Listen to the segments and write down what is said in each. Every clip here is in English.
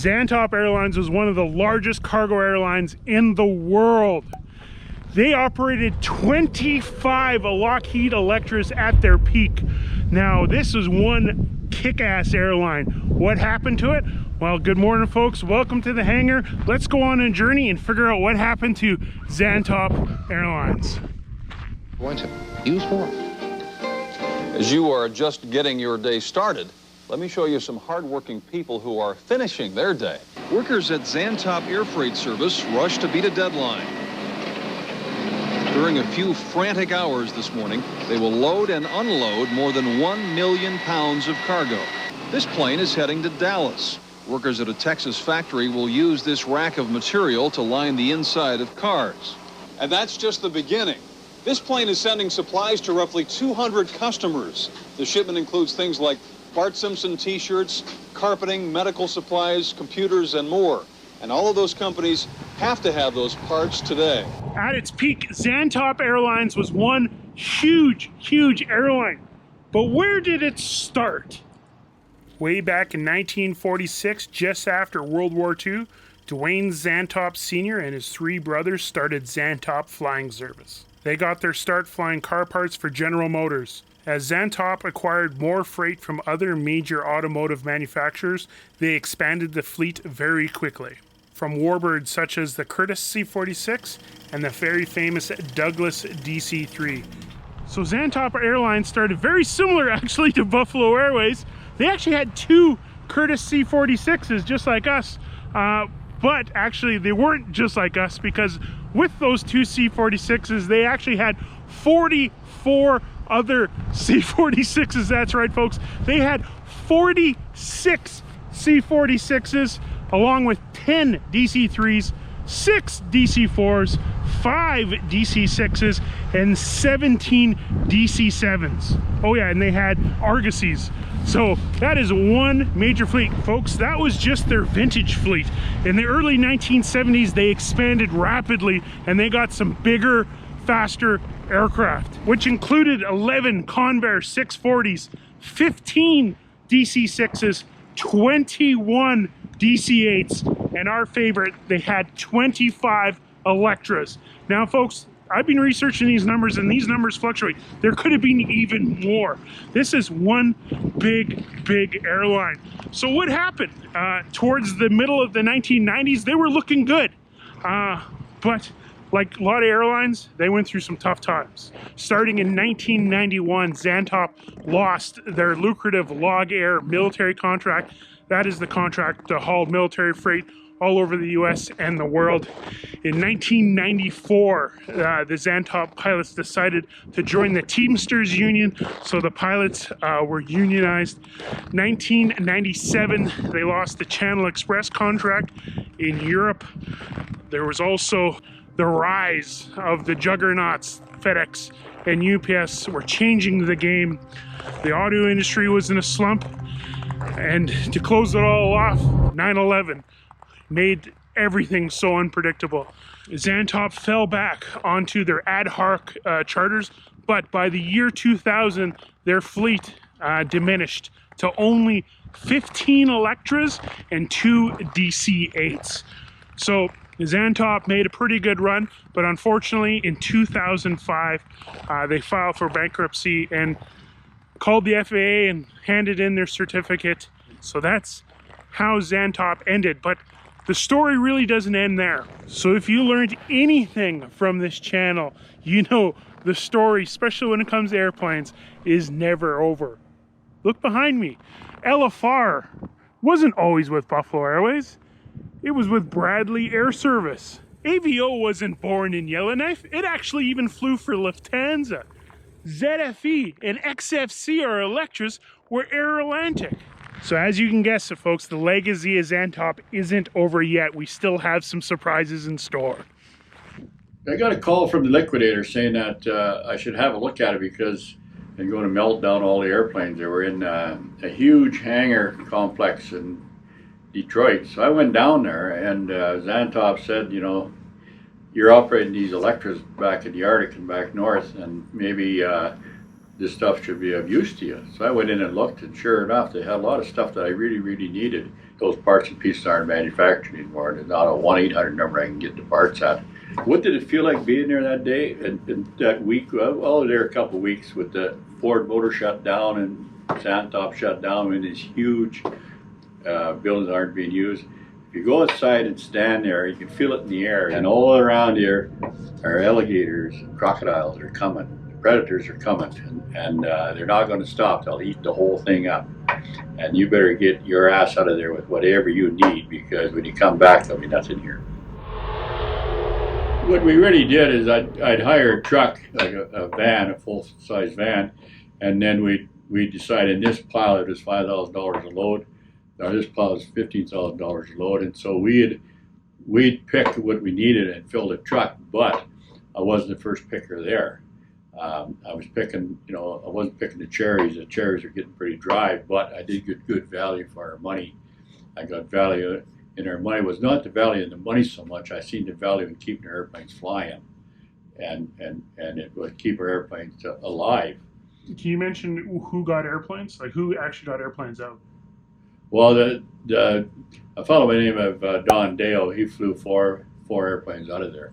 Zantop Airlines was one of the largest cargo airlines in the world. They operated 25 Lockheed Electras at their peak. Now, this is one kick-ass airline. What happened to it? Well, good morning, folks. Welcome to the hangar. Let's go on a journey and figure out what happened to Zantop Airlines. Use more. As you are just getting your day started, let me show you some hardworking people who are finishing their day. Workers at Zantop Air Freight Service rush to beat a deadline. During a few frantic hours this morning, they will load and unload more than 1 million pounds of cargo. This plane is heading to Dallas. Workers at a Texas factory will use this rack of material to line the inside of cars. And that's just the beginning. This plane is sending supplies to roughly 200 customers. The shipment includes things like Bart Simpson t-shirts, carpeting, medical supplies, computers, and more. And all of those companies have to have those parts today. At its peak, Zantop Airlines was one huge airline. But where did it start? Way back in 1946, just after World War II, Dwayne Zantop Sr. and his 3 brothers started Zantop Flying Service. They got their start flying car parts for General Motors. As Zantop acquired more freight from other major automotive manufacturers, they expanded the fleet very quickly. From Warbirds such as the Curtiss C-46 and the very famous Douglas DC-3. So Zantop Airlines started very similar actually to Buffalo Airways. They actually had 2 Curtiss C-46s just like us, but actually they weren't just like us, because with those 2 C-46s they actually had 44 other C-46s. That's right, folks. They had 46 C-46s along with 10 DC-3s, 6 DC-4s, 5 DC-6s, and 17 DC-7s. Oh yeah, and they had Argosies. So that is one major fleet, folks. That was just their vintage fleet. In the early 1970s, they expanded rapidly and they got some bigger, faster aircraft, which included 11 Convair 640s, 15 DC-6s, 21 DC-8s, and our favorite, they had 25 Electras. Now, folks, I've been researching these numbers and these numbers fluctuate. There could have been even more. This is one big airline. So what happened? Towards the middle of the 1990s, they were looking good. But like a lot of airlines, they went through some tough times. Starting in 1991, Zantop lost their lucrative Log Air military contract. That is the contract to haul military freight all over the US and the world. In 1994, the Zantop pilots decided to join the Teamsters Union, so the pilots were unionized. 1997, they lost the Channel Express contract in Europe. There was also the rise of the juggernauts. FedEx and UPS were changing the game. The auto industry was in a slump, and to close it all off, 9/11 made everything so unpredictable. Zantop fell back onto their ad hoc charters, but by the year 2000, their fleet diminished to only 15 Electras and 2 DC-8s. So Zantop made a pretty good run, but unfortunately in 2005, they filed for bankruptcy and called the FAA and handed in their certificate. So that's how Zantop ended, but the story really doesn't end there. So if you learned anything from this channel, you know the story, especially when it comes to airplanes, is never over. Look behind me. LFR wasn't always with Buffalo Airways. It was with Bradley Air Service. AVO wasn't born in Yellowknife. It actually even flew for Lufthansa. ZFE and XFC, or Electras, were Air Atlantic. So as you can guess, folks, the legacy of Zantop isn't over yet. We still have some surprises in store. I got a call from the liquidator saying that I should have a look at it because they're going to melt down all the airplanes. They were in a huge hangar complex in Detroit. So I went down there, and Zantop said, you know, you're operating these Electras back in the Arctic and back north, and maybe this stuff should be of use to you. So I went in and looked, and sure enough, they had a lot of stuff that I really, really needed. Those parts and pieces aren't manufactured anymore. There's not a 1-800 number I can get the parts at. What did it feel like being there that day and that week? Well, I was there a couple of weeks with the Ford motor shut down and Zantop shut down when these huge buildings aren't being used. If you go outside and stand there, you can feel it in the air. And all around here are alligators and crocodiles are coming. Predators are coming, and they're not going to stop. They'll eat the whole thing up. And you better get your ass out of there with whatever you need, because when you come back, there'll be nothing here. What we really did is I'd hire a truck, like a van, a full-size van, and then we decided this pile it was $5,000 a load. Now this pile is $15,000 a load, and so we'd pick what we needed and fill the truck. But I wasn't the first picker there. I was picking, I wasn't picking the cherries. The cherries are getting pretty dry, but I did get good value for our money. I got value in our money. It was not the value in the money so much. I seen the value in keeping our airplanes flying, and it would keep our airplanes alive. Can you mention who got airplanes? Like who actually got airplanes out? Well, a fellow by the name of Don Dale, he flew four airplanes out of there.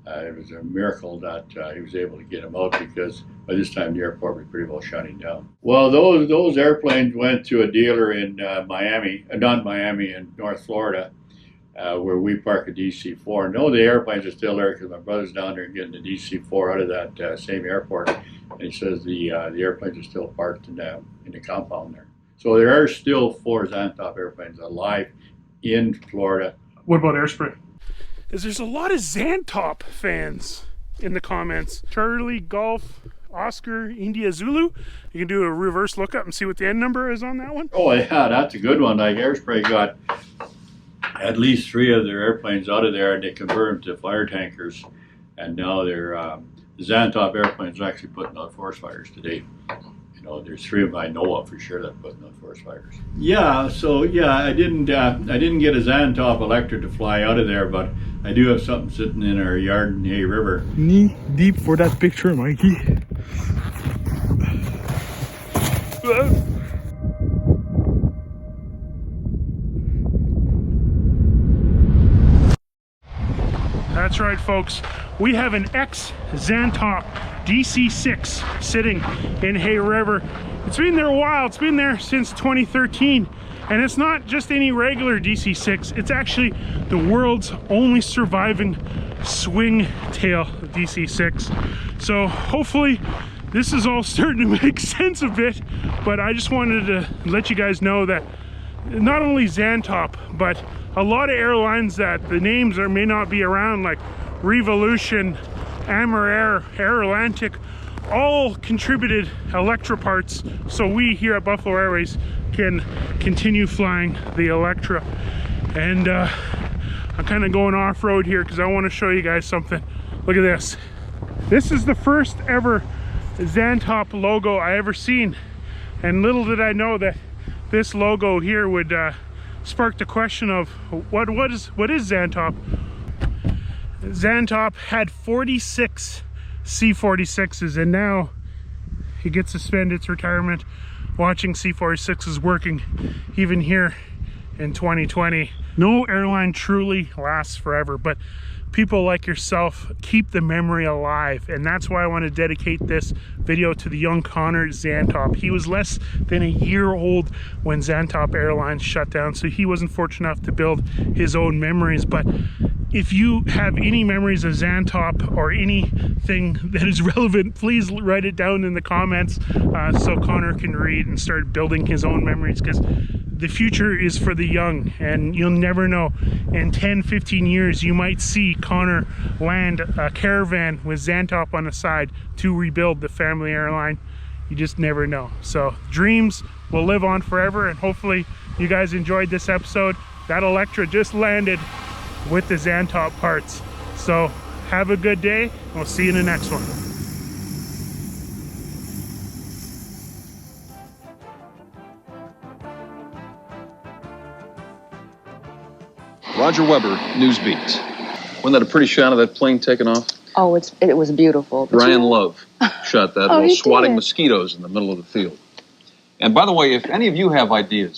It was a miracle that he was able to get them out, because by this time the airport was pretty well shutting down. Well, those airplanes went to a dealer in Miami, not Miami, in North Florida, where we park a DC-4. No, the airplanes are still there because my brother's down there getting the DC-4 out of that same airport, and he says the airplanes are still parked in the compound there. So there are still 4 Zantop airplanes alive in Florida. What about Airspray? There's a lot of Zantop fans in the comments. Charlie Golf Oscar India Zulu. You can do a reverse lookup and see what the end number is on that one. Oh yeah, that's a good one. Like Airspray got at least 3 of their airplanes out of there, and they converted them to fire tankers, and now they're the Zantop airplanes are actually putting out forest fires today. There's 3 of them I know of for sure that are putting out forest fires. Yeah, so yeah, I didn't get a Zantop Electra to fly out of there, but I do have something sitting in our yard in the Hay River. Knee deep for that picture, Mikey. That's right, folks. We have an ex-Zantop DC-6 sitting in Hay River. It's been there a while. It's been there since 2013. And it's not just any regular DC-6. It's actually the world's only surviving swing tail DC-6. So hopefully this is all starting to make sense a bit. But I just wanted to let you guys know that not only Zantop, but a lot of airlines that the names may not be around, like Revolution, Air, Air Atlantic, all contributed Electra parts, so we here at Buffalo Airways can continue flying the Electra. And I'm kind of going off-road here because I want to show you guys something. Look at this. This is the first ever Zantop logo I ever seen, and little did I know that this logo here would spark the question of what is Zantop? Zantop had 46 C-46s, and now he gets to spend its retirement watching C-46s working, even here in 2020. No airline truly lasts forever, but people like yourself keep the memory alive, and that's why I want to dedicate this video to the young Connor Zantop. He was less than a year old when Zantop Airlines shut down, so he wasn't fortunate enough to build his own memories. But if you have any memories of Zantop or anything that is relevant, please write it down in the comments so Connor can read and start building his own memories, because the future is for the young, and you'll never know. In 10-15 years you might see Connor land a caravan with Zantop on the side to rebuild the family airline. You just never know. So dreams will live on forever, and hopefully you guys enjoyed this episode. That Electra just landed with the Zantop parts. So have a good day, and we'll see you in the next one. Roger Weber, Newsbeat. Wasn't that a pretty shot of that plane taking off? Oh, it was beautiful. Brian Love shot that Oh, while you swatting did. mosquitoes in the middle of the field. And by the way, if any of you have ideas